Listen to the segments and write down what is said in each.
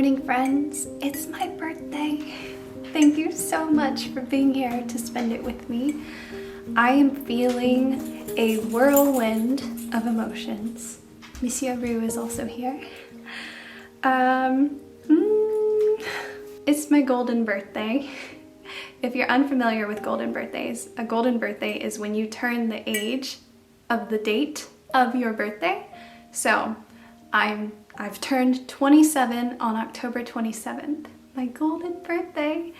morning, friends. It's my birthday. Thank you so much for being here to spend it with me. I am feeling a whirlwind of emotions. Monsieur Rue is also here. It's my golden birthday. If you're unfamiliar with golden birthdays, a golden birthday is when you turn the age of the date of your birthday. So I've turned 27 on October 27th, my golden birthday,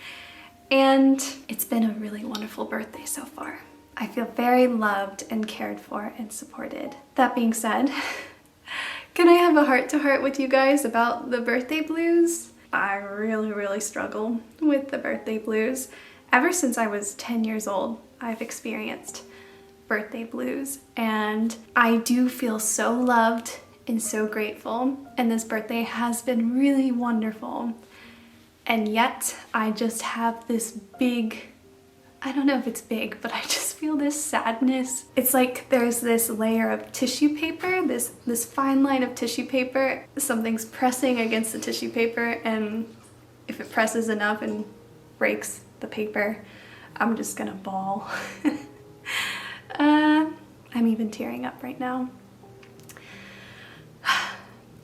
and it's been a really wonderful birthday so far. I feel very loved and cared for and supported. That being said, can I have a heart-to-heart with you guys about the birthday blues? I really struggle with the birthday blues. Ever since I was 10 years old, I've experienced birthday blues, and I do feel so loved and so grateful, and this birthday has been really wonderful. And yet I just have this big, I don't know if it's big, but I just feel this sadness. It's like there's this layer of tissue paper, this fine line of tissue paper. Something's pressing against the tissue paper, and if it presses enough and breaks the paper, I'm just gonna bawl. I'm even tearing up right now.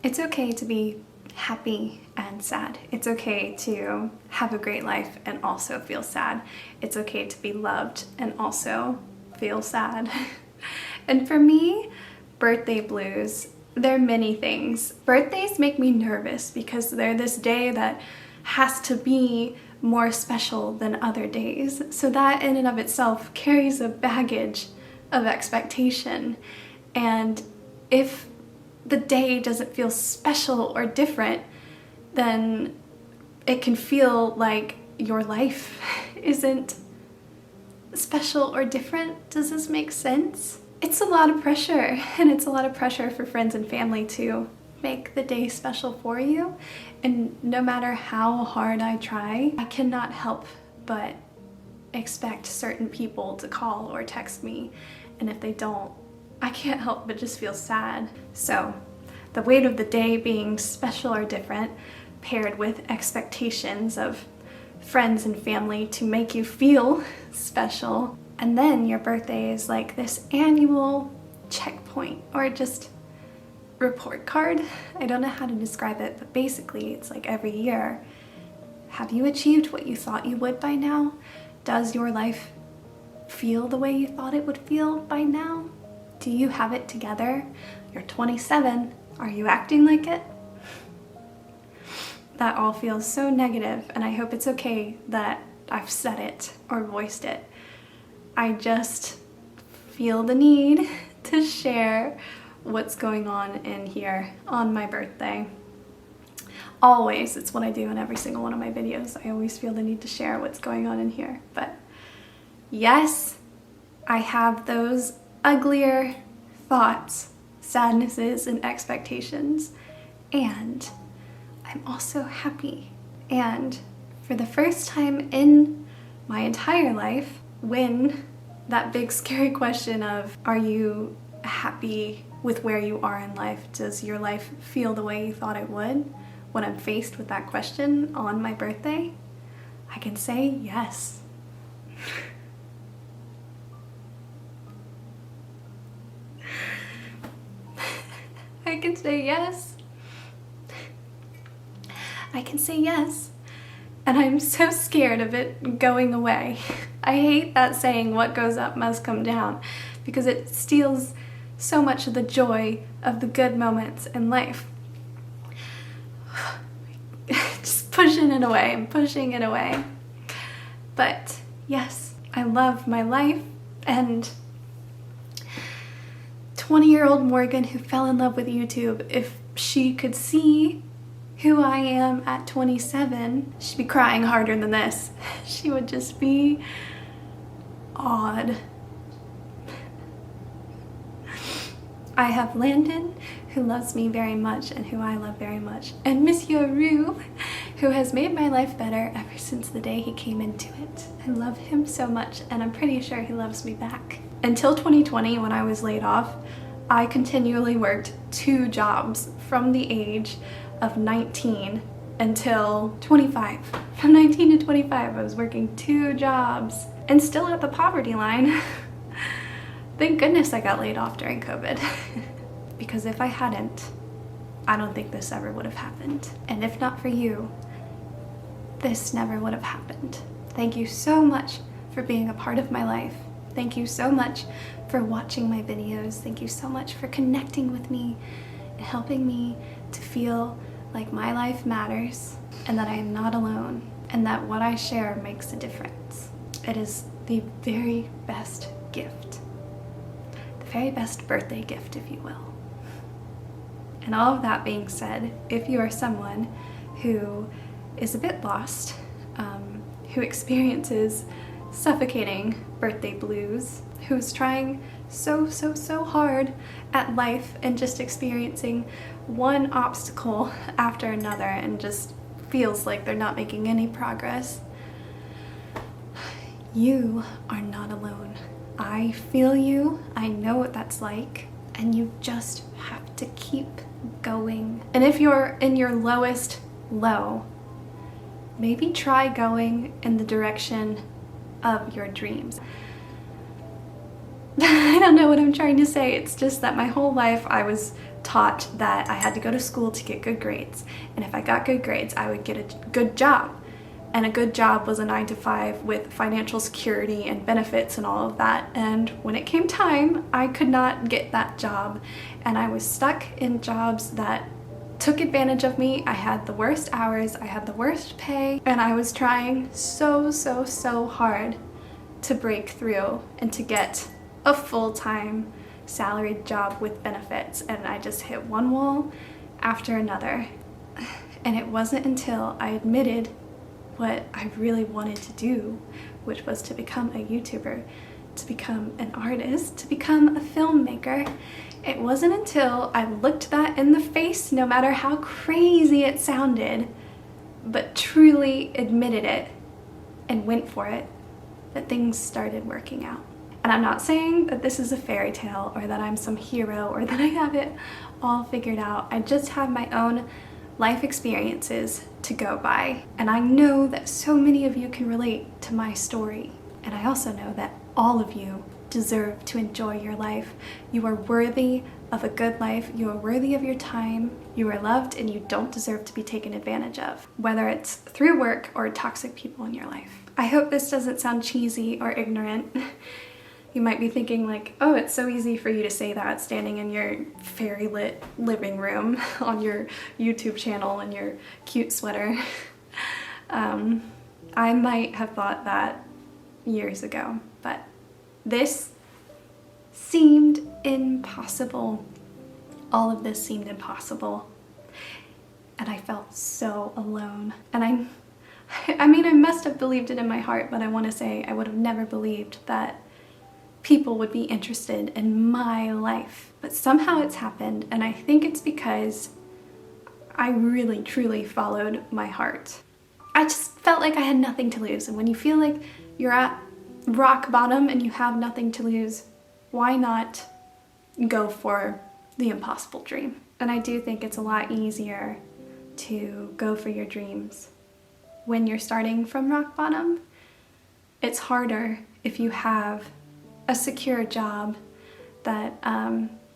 It's okay to be happy and sad. It's okay to have a great life and also feel sad. It's okay to be loved and also feel sad. And for me, birthday blues, they're many things. Birthdays make me nervous because they're this day that has to be more special than other days. So that in and of itself carries a baggage of expectation. And if the day doesn't feel special or different, then it can feel like your life isn't special or different. Does this make sense? It's a lot of pressure, and it's a lot of pressure for friends and family to make the day special for you. And no matter how hard I try, I cannot help but expect certain people to call or text me, and if they don't, I can't help but just feel sad. So the weight of the day being special or different, paired with expectations of friends and family to make you feel special, and then your birthday is like this annual checkpoint or just report card. I don't know how to describe it, but basically it's like every year, have you achieved what you thought you would by now? Does your life feel the way you thought it would feel by now? Do you have it together? You're 27. Are you acting like it? That all feels so negative, and I hope it's okay that I've said it or voiced it. I just feel the need to share what's going on in here on my birthday. Always, it's what I do in every single one of my videos. I always feel the need to share what's going on in here. But yes, I have those uglier thoughts, sadnesses, and expectations, and I'm also happy. And for the first time in my entire life, when that big scary question of, are you happy with where you are in life? Does your life feel the way you thought it would? When I'm faced with that question on my birthday, I can say yes. I can say yes. I can say yes. And I'm so scared of it going away. I hate that saying, what goes up must come down, because it steals so much of the joy of the good moments in life. Just pushing it away and pushing it away. But yes, I love my life, and 20-year-old Morgan who fell in love with YouTube, if she could see who I am at 27, she'd be crying harder than this. She would just be awed. I have Landon, who loves me very much and who I love very much, and Monsieur Rue, who has made my life better ever since the day he came into it. I love him so much, and I'm pretty sure he loves me back. Until 2020, when I was laid off, I continually worked 2 jobs from the age of 19 until 25. From 19 to 25, I was working 2 jobs and still at the poverty line. Thank goodness I got laid off during COVID. Because if I hadn't, I don't think this ever would have happened. And if not for you, this never would have happened. Thank you so much for being a part of my life. Thank you so much for watching my videos. Thank you so much for connecting with me and helping me to feel like my life matters and that I am not alone and that what I share makes a difference. It is the very best gift. The very best birthday gift, if you will. And all of that being said, if you are someone who is a bit lost, who experiences suffocating birthday blues, who's trying so hard at life and just experiencing one obstacle after another and just feels like they're not making any progress, you are not alone. I feel you, I know what that's like, and you just have to keep going. And if you're in your lowest low, maybe try going in the direction of your dreams. I don't know what I'm trying to say. It's just that my whole life I was taught that I had to go to school to get good grades. And if I got good grades, I would get a good job. And a good job was a 9-to-5 with financial security and benefits and all of that. And when it came time, I could not get that job. And I was stuck in jobs that took advantage of me. I had the worst hours, I had the worst pay, and I was trying so hard to break through and to get a full-time salaried job with benefits, and I just hit one wall after another. And it wasn't until I admitted what I really wanted to do, which was to become a YouTuber, to become an artist, to become a filmmaker. It wasn't until I looked that in the face, no matter how crazy it sounded, but truly admitted it and went for it, that things started working out. And I'm not saying that this is a fairy tale or that I'm some hero or that I have it all figured out. I just have my own life experiences to go by. And I know that so many of you can relate to my story. And I also know that all of you deserve to enjoy your life. You are worthy of a good life. You are worthy of your time. You are loved and you don't deserve to be taken advantage of, whether it's through work or toxic people in your life. I hope this doesn't sound cheesy or ignorant. You might be thinking like, oh, it's so easy for you to say that standing in your fairy lit living room on your YouTube channel in your cute sweater. I might have thought that years ago, but this seemed impossible. All of this seemed impossible. And I felt so alone. And I mean, I must have believed it in my heart, but I want to say I would have never believed that people would be interested in my life. But somehow it's happened, and I think it's because I really, truly followed my heart. I just felt like I had nothing to lose, and when you feel like you're at rock bottom and you have nothing to lose, why not go for the impossible dream? And I do think it's a lot easier to go for your dreams when you're starting from rock bottom. It's harder if you have a secure job that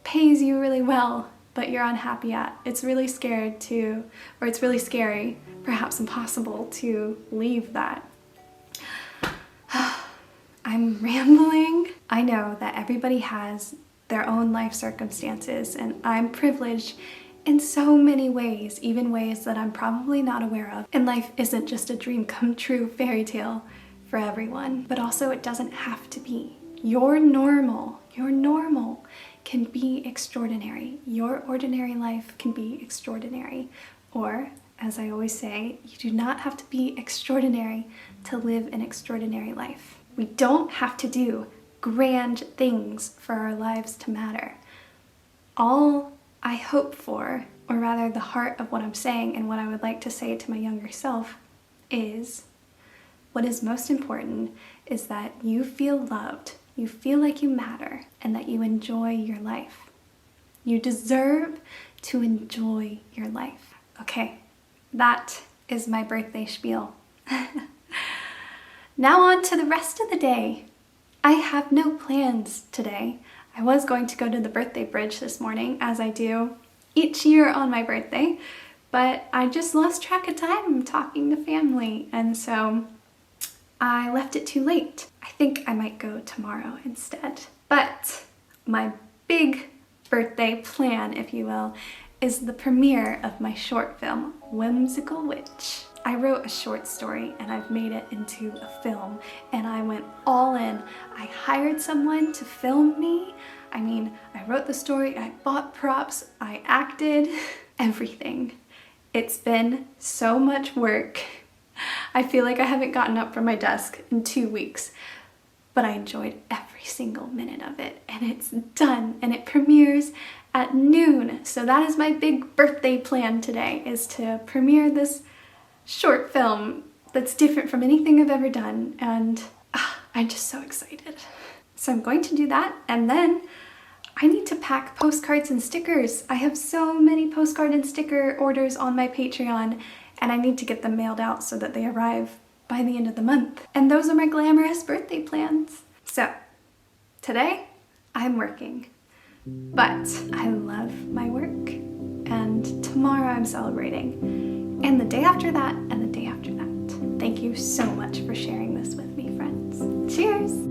pays you really well, but you're unhappy at. It's really scary, perhaps impossible, to leave that. I'm rambling. I know that everybody has their own life circumstances, and I'm privileged in so many ways, even ways that I'm probably not aware of. And life isn't just a dream come true fairy tale for everyone, but also it doesn't have to be. Your normal can be extraordinary. Your ordinary life can be extraordinary. Or, as I always say, you do not have to be extraordinary to live an extraordinary life. We don't have to do grand things for our lives to matter. All I hope for, or rather the heart of what I'm saying and what I would like to say to my younger self, is what is most important is that you feel loved, you feel like you matter, and that you enjoy your life. You deserve to enjoy your life. Okay, that is my birthday spiel. Now on to the rest of the day. I have no plans today. I was going to go to the birthday bridge this morning, as I do each year on my birthday, but I just lost track of time talking to family, and so I left it too late. I think I might go tomorrow instead. But my big birthday plan, if you will, is the premiere of my short film, Whimsical Witch. I wrote a short story and I've made it into a film, and I went all in. I hired someone to film me. I mean, I wrote the story, I bought props, I acted, everything. It's been so much work. I feel like I haven't gotten up from my desk in 2 weeks, but I enjoyed every single minute of it, and it's done, and it premieres at noon. So that is my big birthday plan today, is to premiere this short film that's different from anything I've ever done, and I'm just so excited. So I'm going to do that, and then I need to pack postcards and stickers. I have so many postcard and sticker orders on my Patreon, and I need to get them mailed out so that they arrive by the end of the month. And those are my glamorous birthday plans. So today I'm working, but I love my work, and tomorrow I'm celebrating, and the day after that, and the day after that. Thank you so much for sharing this with me, friends. Cheers!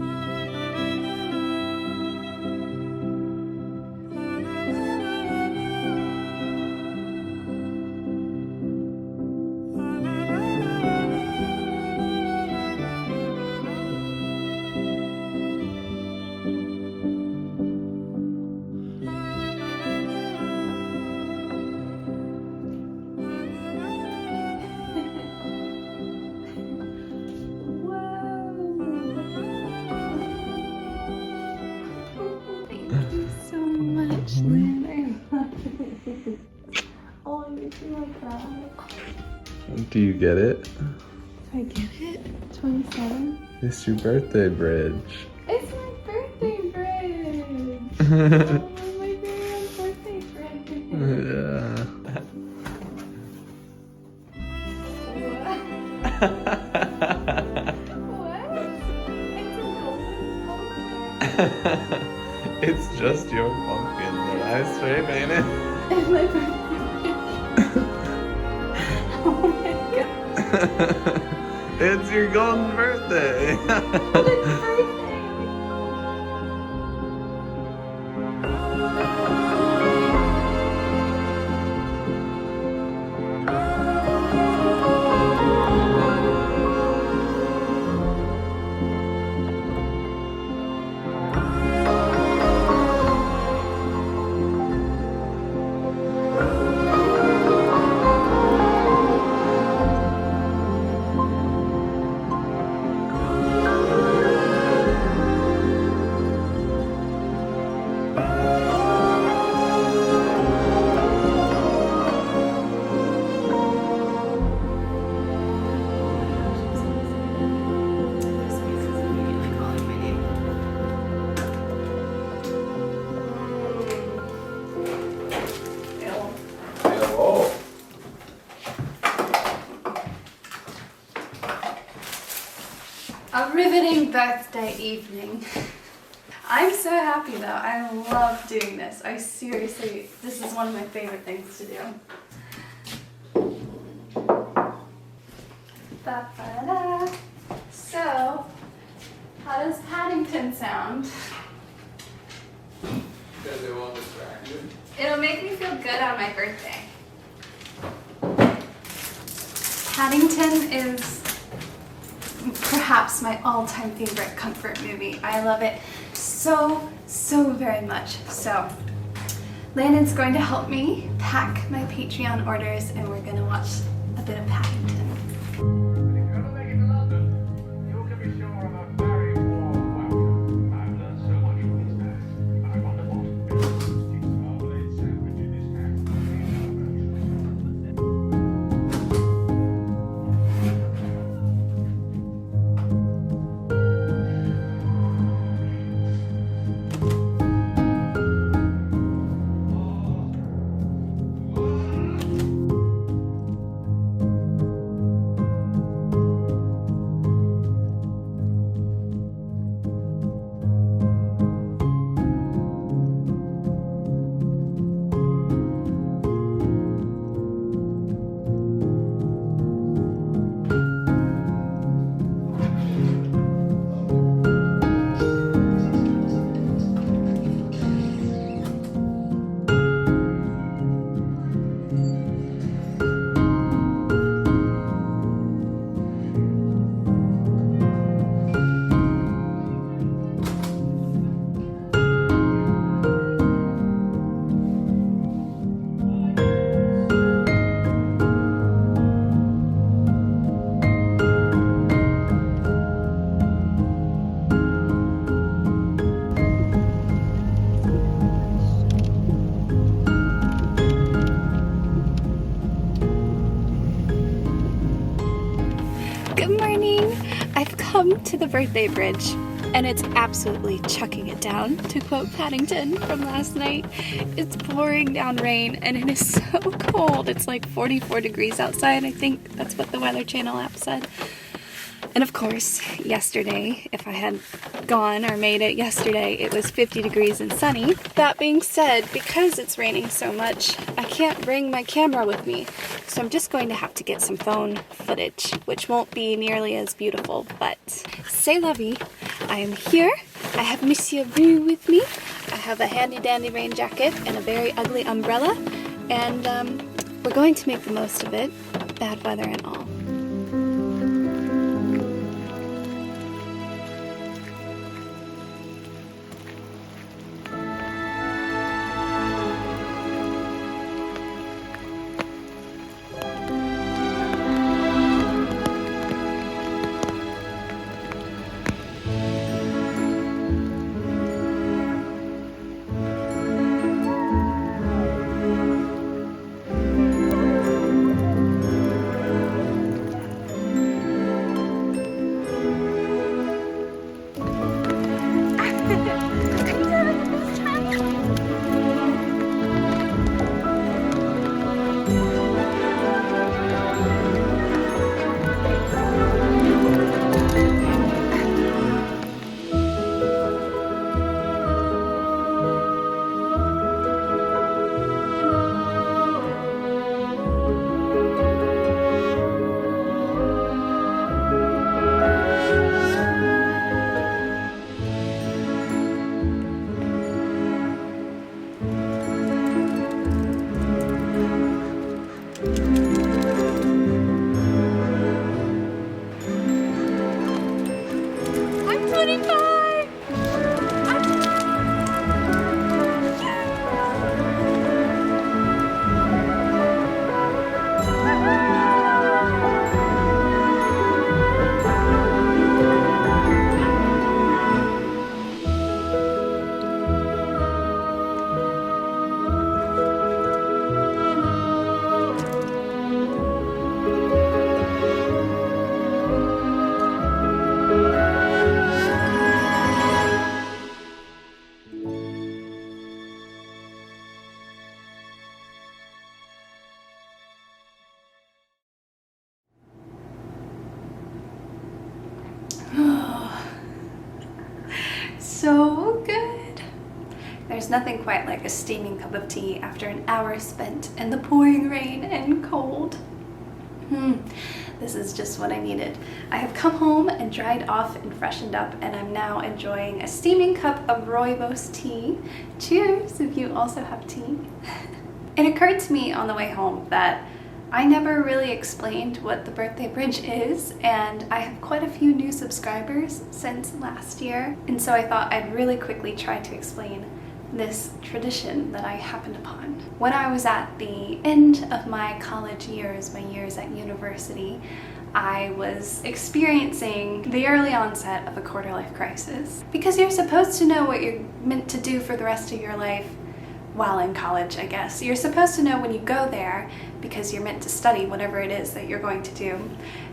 Do you get it? I get it? 27? It's your birthday bridge. It's my birthday bridge! Oh, my very own birthday bridge! Yeah. What? It's a golden pumpkin. It's just your pumpkin, but I spray paint it. It's my birthday. Oh my god. It's your golden birthday. But it's birthday. A riveting birthday evening. I'm so happy though. I love doing this. I seriously, this is one of my favorite things to do. Ba-ba-da. So, how does Paddington sound? Because it won't distract you. It'll make me feel good on my birthday. Paddington is perhaps my all-time favorite comfort movie. I love it so very much. So Landon's going to help me pack my Patreon orders, and we're gonna watch a bit of Paddington. morning! I've come to the birthday bridge and it's absolutely chucking it down, to quote Paddington from last night. It's pouring down rain and it is so cold. It's like 44 degrees outside. I think that's what the Weather Channel app said. And of course, yesterday, if I had gone or made it yesterday, it was 50 degrees and sunny. That being said, because it's raining so much, I can't bring my camera with me. So I'm just going to have to get some phone footage, which won't be nearly as beautiful, but c'est la vie. I am here. I have Monsieur Bru with me. I have a handy dandy rain jacket and a very ugly umbrella. And we're going to make the most of it, bad weather and all. So good. There's nothing quite like a steaming cup of tea after an hour spent in the pouring rain and cold. This is just what I needed. I have come home and dried off and freshened up, and I'm now enjoying a steaming cup of rooibos tea. Cheers if you also have tea. It occurred to me on the way home that I never really explained what the birthday bridge is, and I have quite a few new subscribers since last year, and so I thought I'd really quickly try to explain this tradition that I happened upon. When I was at the end of my college years, my years at university, I was experiencing the early onset of a quarter-life crisis. Because you're supposed to know what you're meant to do for the rest of your life while in college, I guess. You're supposed to know when you go there because you're meant to study whatever it is that you're going to do.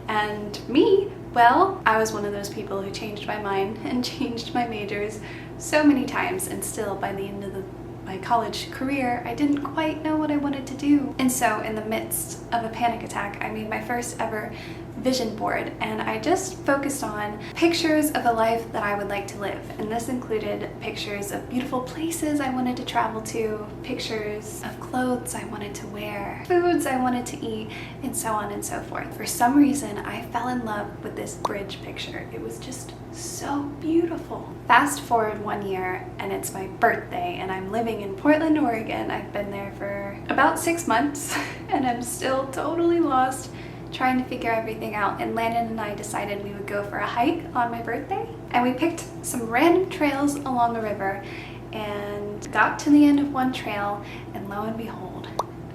And me, well, I was one of those people who changed my mind and changed my majors so many times, and still by the end of my college career, I didn't quite know what I wanted to do. And so in the midst of a panic attack, I made my first ever vision board, and I just focused on pictures of a life that I would like to live. And this included pictures of beautiful places I wanted to travel to, pictures of clothes I wanted to wear, foods I wanted to eat, and so on and so forth. For some reason, I fell in love with this bridge picture. It was just so beautiful. Fast forward 1 year, and it's my birthday, and I'm living in Portland, Oregon. I've been there for about 6 months, and I'm still totally lost, trying to figure everything out. And Landon and I decided we would go for a hike on my birthday, and we picked some random trails along the river and got to the end of one trail, and lo and behold,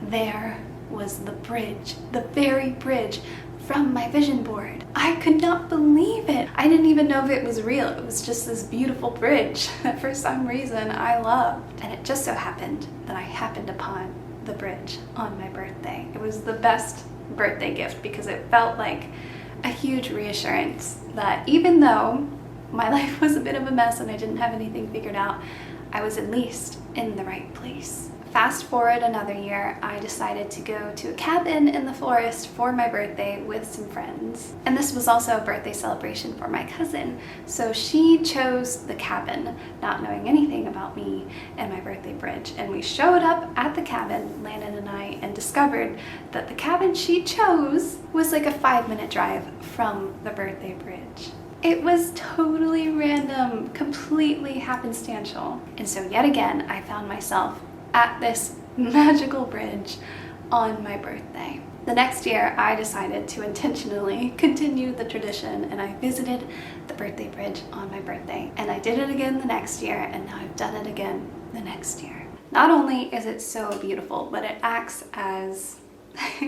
there was the bridge, the very bridge from my vision board. I could not believe it. I didn't even know if it was real. It was just this beautiful bridge that for some reason I loved. And it just so happened that I happened upon the bridge on my birthday. It was the best birthday gift because it felt like a huge reassurance that even though my life was a bit of a mess and I didn't have anything figured out, I was at least in the right place. Fast forward another year, I decided to go to a cabin in the forest for my birthday with some friends. And this was also a birthday celebration for my cousin. So she chose the cabin, not knowing anything about me and my birthday bridge. And we showed up at the cabin, Landon and I, and discovered that the cabin she chose was like a 5-minute drive from the birthday bridge. It was totally random, completely happenstantial. And so yet again, I found myself at this magical bridge on my birthday. The next year, I decided to intentionally continue the tradition and I visited the birthday bridge on my birthday. And I did it again the next year, and now I've done it again the next year. Not only is it so beautiful, but it acts as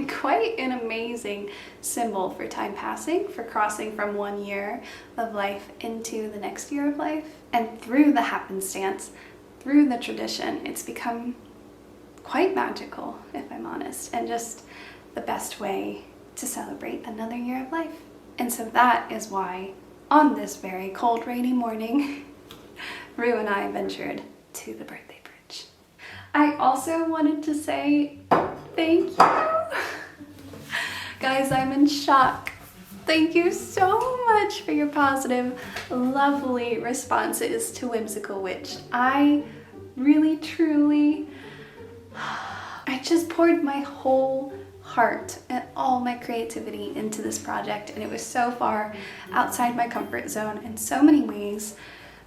quite an amazing symbol for time passing, for crossing from one year of life into the next year of life. And through the happenstance, through the tradition, it's become quite magical, if I'm honest, and just the best way to celebrate another year of life. And so that is why, on this very cold, rainy morning, Rue and I ventured to the birthday bridge. I also wanted to say thank you. Guys, I'm in shock. Thank you so much for your positive, lovely responses to Whimsical Witch. I really, truly, I just poured my whole heart and all my creativity into this project, and it was so far outside my comfort zone in so many ways,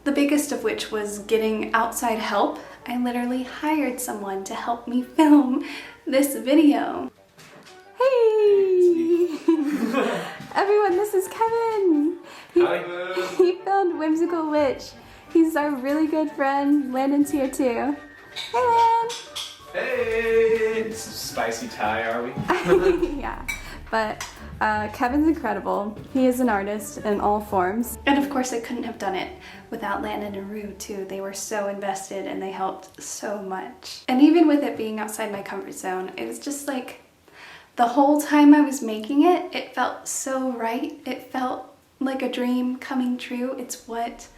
the biggest of which was getting outside help. I literally hired someone to help me film this video. Hey! Everyone, this is Kevin. He filmed Whimsical Witch. He's our really good friend. Landon's here too. Hey, Land! Hey! It's spicy Thai, are we? Yeah, but Kevin's incredible. He is an artist in all forms. And of course I couldn't have done it without Landon and Rue too. They were so invested and they helped so much. And even with it being outside my comfort zone, it was just like, the whole time I was making it, it felt so right. It felt like a dream coming true. It's what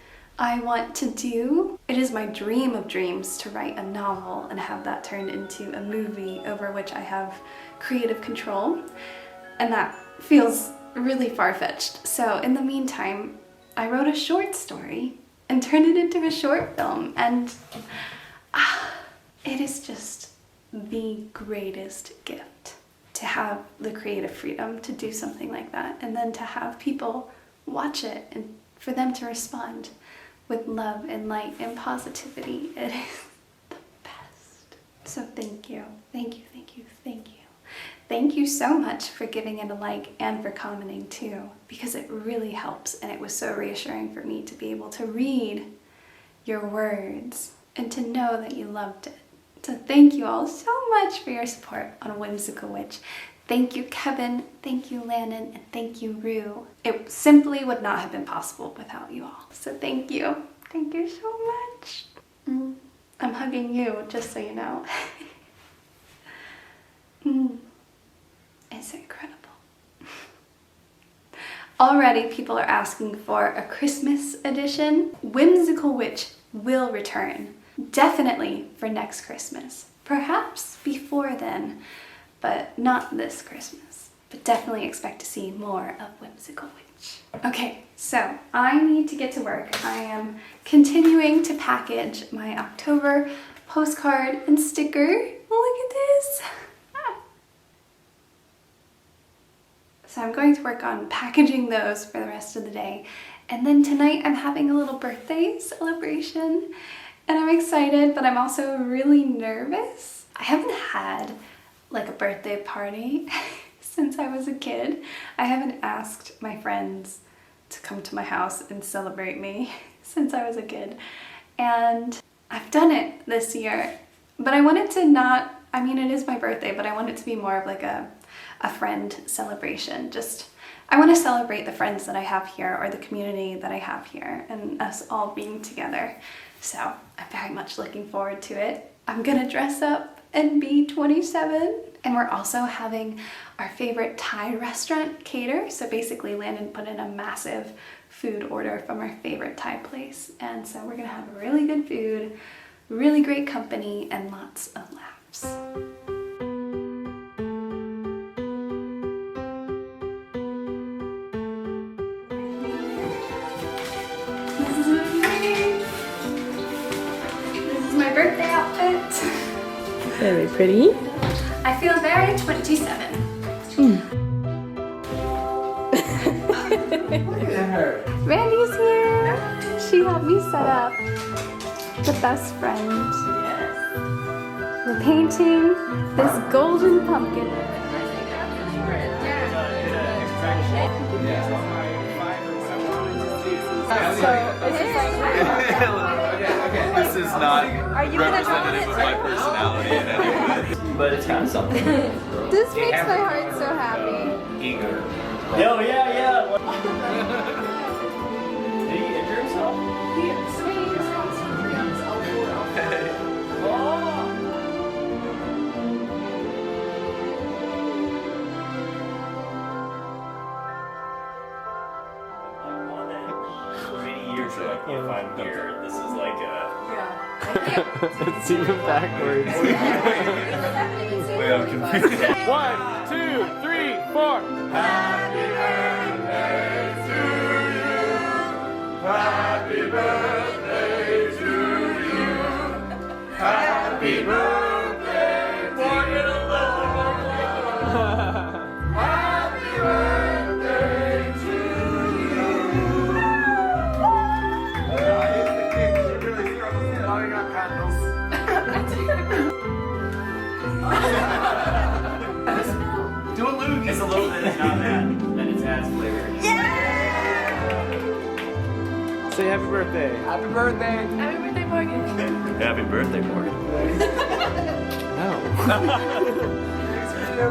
I want to do. It is my dream of dreams to write a novel and have that turned into a movie over which I have creative control. And that feels really far-fetched. So in the meantime, I wrote a short story and turned it into a short film. And it is just the greatest gift to have the creative freedom to do something like that, and then to have people watch it and for them to respond with love and light and positivity. It is the best. So thank you, thank you, thank you, thank you. Thank you so much for giving it a like and for commenting too, because it really helps, and it was so reassuring for me to be able to read your words and to know that you loved it. So thank you all so much for your support on Whimsical Witch. Thank you, Kevin, thank you, Landon, and thank you, Rue. It simply would not have been possible without you all. So thank you so much. I'm hugging you, just so you know. It's incredible. Already people are asking for a Christmas edition. Whimsical Witch will return. Definitely for next Christmas. Perhaps before then, but not this Christmas. But definitely expect to see more of Whimsical Witch. Okay, so I need to get to work. I am continuing to package my October postcard and sticker. Look at this. So I'm going to work on packaging those for the rest of the day. And then tonight I'm having a little birthday celebration. And I'm excited, but I'm also really nervous. I haven't had like a birthday party since I was a kid. I haven't asked my friends to come to my house and celebrate me since I was a kid. And I've done it this year, but I want it to not, I mean, it is my birthday, but I want it to be more of like a friend celebration. I want to celebrate the friends that I have here, or the community that I have here, and us all being together. So I'm very much looking forward to it. I'm gonna dress up and be 27. And we're also having our favorite Thai restaurant cater. So basically Landon put in a massive food order from our favorite Thai place. And so we're gonna have really good food, really great company, and lots of laughs. This is my birthday outfit. Very pretty. I feel very 27. Look at her. Randy's here. She helped me set up the best friend. Yes. We're painting this golden pumpkin. This is not representative of my personality in any way. But it's got something. This makes my heart so happy. Eager. Yo, yeah. Did he injure himself? Many years ago, I can't find here. This is like a. It's even backwards. Wait, I'm confused. 1, 2, 3, 4. Happy birthday to you. Happy birthday to you. Happy birthday, dear Laura. Happy birthday to you. You're really struggling. I got candles. Do a loogie. It's a little bit not that. Then it adds flavor. Say happy birthday. Happy birthday. Happy birthday, Morgan. Happy birthday, Morgan. No.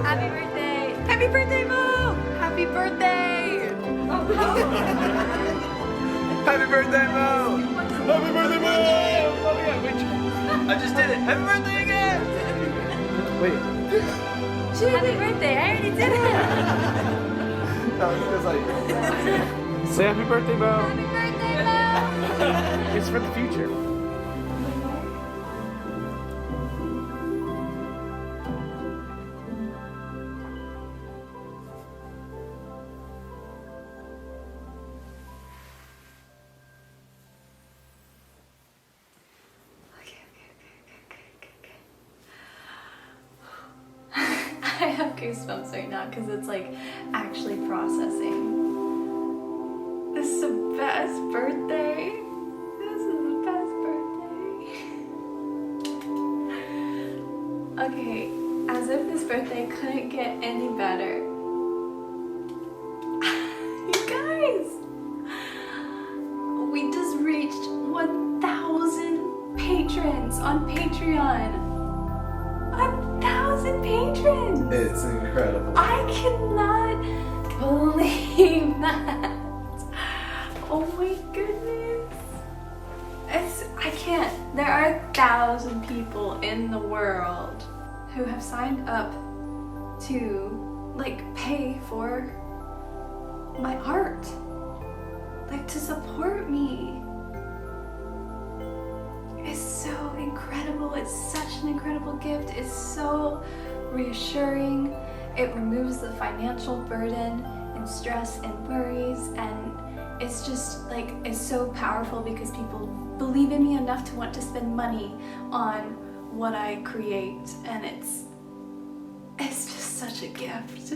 Happy birthday. Happy birthday, Mo. Happy birthday. Happy birthday, Mo! Happy birthday, Mo! I just did it. Happy birthday again! Wait. Happy birthday. I already did it. Say happy birthday, Bo. Happy birthday, Mo. It's for the future. I have goosebumps right now because it's like actually processing. This is the best birthday. This is the best birthday. Okay, as if this birthday couldn't get any better. You guys! We just reached 1,000 patrons on Patreon. 1,000 patrons! It's incredible. I cannot believe that. Oh my goodness. I can't. There are 1,000 people in the world who have signed up to like pay for my art. Like to support me. It's so incredible. It's such an incredible gift. It's so reassuring. It removes the financial burden and stress and worries, and it's just like, it's so powerful because people believe in me enough to want to spend money on what I create, and it's just such a gift.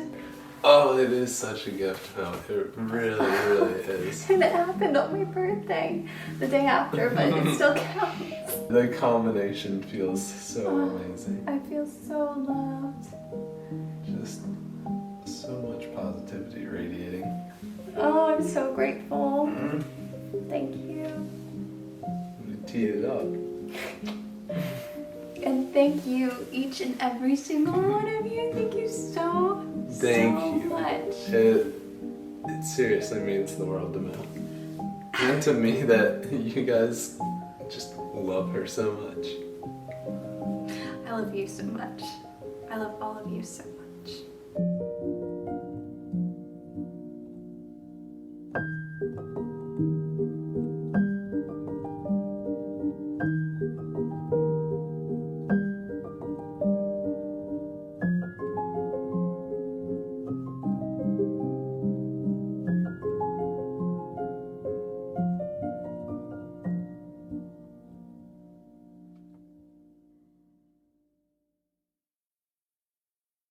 Oh, it is such a gift, though. It really, really is. And it happened on my birthday, the day after, but it still counts. The combination feels so amazing. I feel so loved. Just so much positivity radiating. Oh, I'm so grateful. Thank you. We teed it up. And thank you, each and every single one of you. Thank you so much. It seriously means the world to me. And to me that you guys just love her so much. I I love you so much. I love all of you so much.